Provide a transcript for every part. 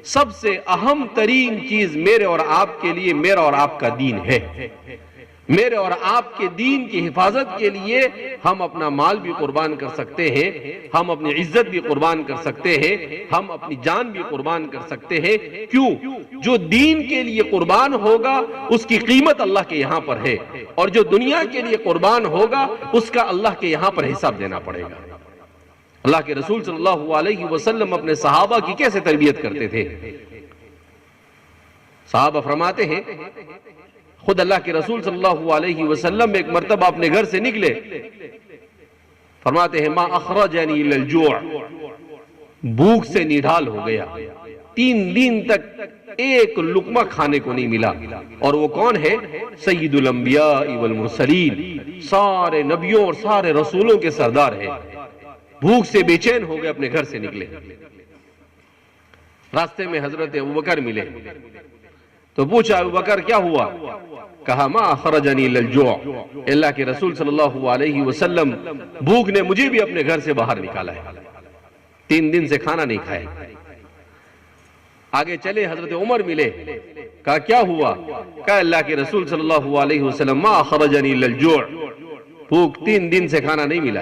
سب سے اہم ترین چیز میرے اور آپ کے لیے میرا اور آپ کا دین ہے۔ میرے اور آپ کے دین کی حفاظت کے لیے ہم اپنا مال بھی قربان کر سکتے ہیں، ہم اپنی عزت بھی قربان کر سکتے ہیں، ہم اپنی جان بھی قربان کر سکتے ہیں۔ کیوں؟ جو دین کے لیے قربان ہوگا اس کی قیمت اللہ کے یہاں پر ہے، اور جو دنیا کے لیے قربان ہوگا اس کا اللہ کے یہاں پر حساب دینا پڑے گا۔ اللہ کے رسول صلی اللہ علیہ وسلم اپنے صحابہ کی کیسے تربیت کرتے تھے؟ صحابہ فرماتے ہیں، خود اللہ کے رسول صلی اللہ علیہ وسلم ایک مرتبہ اپنے گھر سے نکلے، فرماتے ہیں ما اخرجنی الا الجوع، بھوک سے نڈھال ہو گیا، 3 دن تک ایک لقمہ کھانے کو نہیں ملا۔ اور وہ کون ہے؟ سید الانبیاء والمرسلین، سارے نبیوں اور سارے رسولوں کے سردار ہیں۔ بھوک سے بے چین ہو گئے، اپنے گھر سے نکلے، راستے میں حضرت ابوبکر ملے تو پوچھا ابوبکر کیا ہوا؟ کہا ما اخرجنی الا الجوع، اللہ کے رسول صلی اللہ علیہ وسلم بھوک نے مجھے بھی اپنے گھر سے باہر نکالا ہے، 3 دن سے کھانا نہیں کھائے۔ آگے چلے، حضرت عمر ملے، کہا کیا ہوا؟ کہا اللہ کے رسول صلی اللہ علیہ وسلم ما اخرجنی الا الجوع، بھوک 3 دن سے کھانا نہیں ملا۔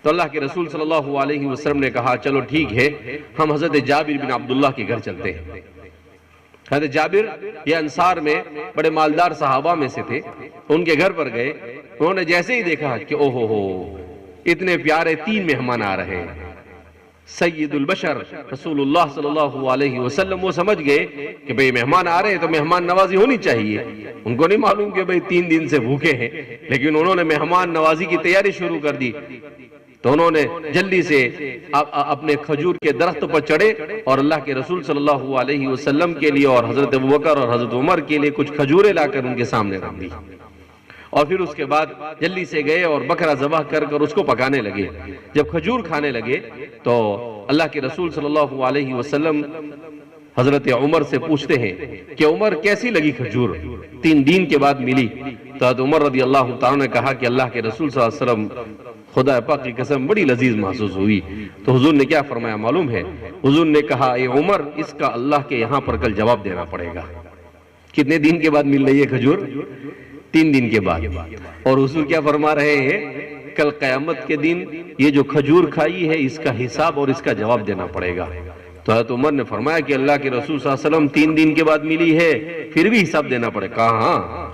تو اللہ کے رسول صلی اللہ علیہ وسلم نے کہا چلو ٹھیک ہے، ہم حضرت جابر بن عبداللہ کے گھر چلتے ہیں۔ حضرت جابر یہ انصار میں بڑے مالدار صحابہ میں سے تھے، ان کے گھر پر گئے، انہوں نے جیسے ہی دیکھا کہ اوہو ہو اتنے پیارے 3 مہمان آ رہے ہیں، سید البشر رسول اللہ صلی اللہ علیہ وسلم، وہ سمجھ گئے کہ بھئی مہمان آ رہے ہیں تو مہمان نوازی ہونی چاہیے۔ ان کو نہیں معلوم کہ بھئی 3 دن سے بھوکے ہیں، لیکن انہوں نے مہمان نوازی کی تیاری شروع کر دی۔ تو انہوں نے جلدی سے اپنے کھجور کے درخت پر چڑھے اور اللہ کے رسول صلی اللہ علیہ وسلم کے لیے اور حضرت ابوبکر اور حضرت عمر کے لیے کچھ کھجوریں لا کر ان کے سامنے رکھ دی، اور پھر اس کے بعد جلدی سے گئے اور بکرا ذبح کر کر اس کو پکانے لگے۔ جب کھجور کھانے لگے تو اللہ کے رسول صلی اللہ علیہ وسلم حضرت عمر سے پوچھتے ہیں کہ عمر کیسی لگی کھجور؟ 3 دن کے بعد ملی۔ تو حضرت عمر رضی اللہ تعالیٰ نے کہا کہ اللہ کے رسول صلی اللہ علیہ وسلم خدا پاک کی قسم بڑی لذیذ محسوس ہوئی۔ تو حضور نے کیا فرمایا معلوم ہے؟ حضور نے کہا اے عمر اس کا اللہ کے یہاں پر کل جواب دینا پڑے گا۔ کتنے دن کے بعد مل رہی ہے کھجور؟ 3 دن کے بعد۔ اور حضور کیا فرما رہے ہیں؟ کل قیامت کے دن یہ جو کھجور کھائی ہے اس کا حساب اور اس کا جواب دینا پڑے گا۔ تو حضرت عمر نے فرمایا کہ اللہ کے رسول صلی اللہ علیہ وسلم 3 دن کے بعد ملی ہے پھر بھی حساب دینا پڑے گا؟ کہا ہاں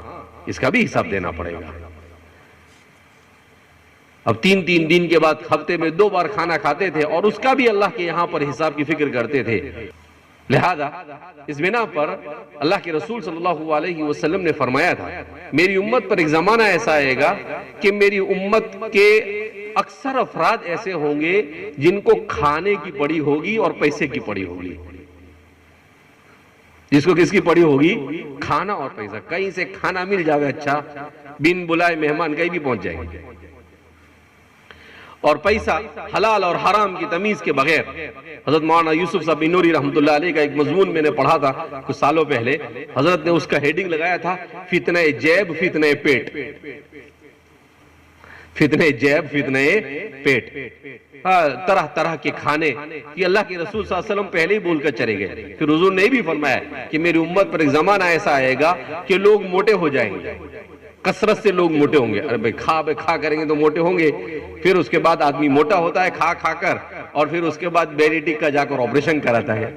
اس کا بھی حساب دینا پڑے گا۔ اب 3 دن کے بعد ہفتے میں 2 بار کھانا کھاتے تھے اور اس کا بھی اللہ کے یہاں پر حساب کی فکر کرتے تھے۔ لہذا اس بنا پر اللہ کے رسول صلی اللہ علیہ وسلم نے فرمایا تھا میری امت پر ایک زمانہ ایسا آئے گا کہ میری امت کے اکثر افراد ایسے ہوں گے جن کو کھانے کی پڑی ہوگی اور پیسے کی پڑی ہوگی۔ جس کو کس کی پڑی ہوگی؟ کھانا اور پیسہ۔ کہیں سے کھانا مل جائے اچھا، بن بلائے مہمان کہیں بھی پہنچ جائیں گے، اور پیسہ حلال اور حرام کی تمیز کے بغیر۔ حضرت مولانا یوسف صاحب نوری رحمۃ اللہ علیہ کا ایک مضمون میں نے پڑھا تھا کچھ سالوں پہلے، حضرت نے اس کا ہیڈنگ لگایا تھا فتنہ جیب فتنہ پیٹ، فتنہ جیب فتنہ پیٹ، طرح طرح کے کھانے یہ اللہ کے رسول صلی اللہ علیہ وسلم پہلے ہی بول کر چلے گئے۔ پھر حضور نے بھی فرمایا کہ میری امت پر ایک زمانہ ایسا آئے گا کہ لوگ موٹے ہو جائیں گے، کثرت سے لوگ موٹے ہوں گے۔ ارے بھائی کھا کریں گے تو موٹے ہوں گے، پھر اس کے بعد آدمی موٹا ہوتا ہے کھا کھا کر، اور پھر اس کے بعد بیریٹک کا جا کر آپریشن کراتا ہے۔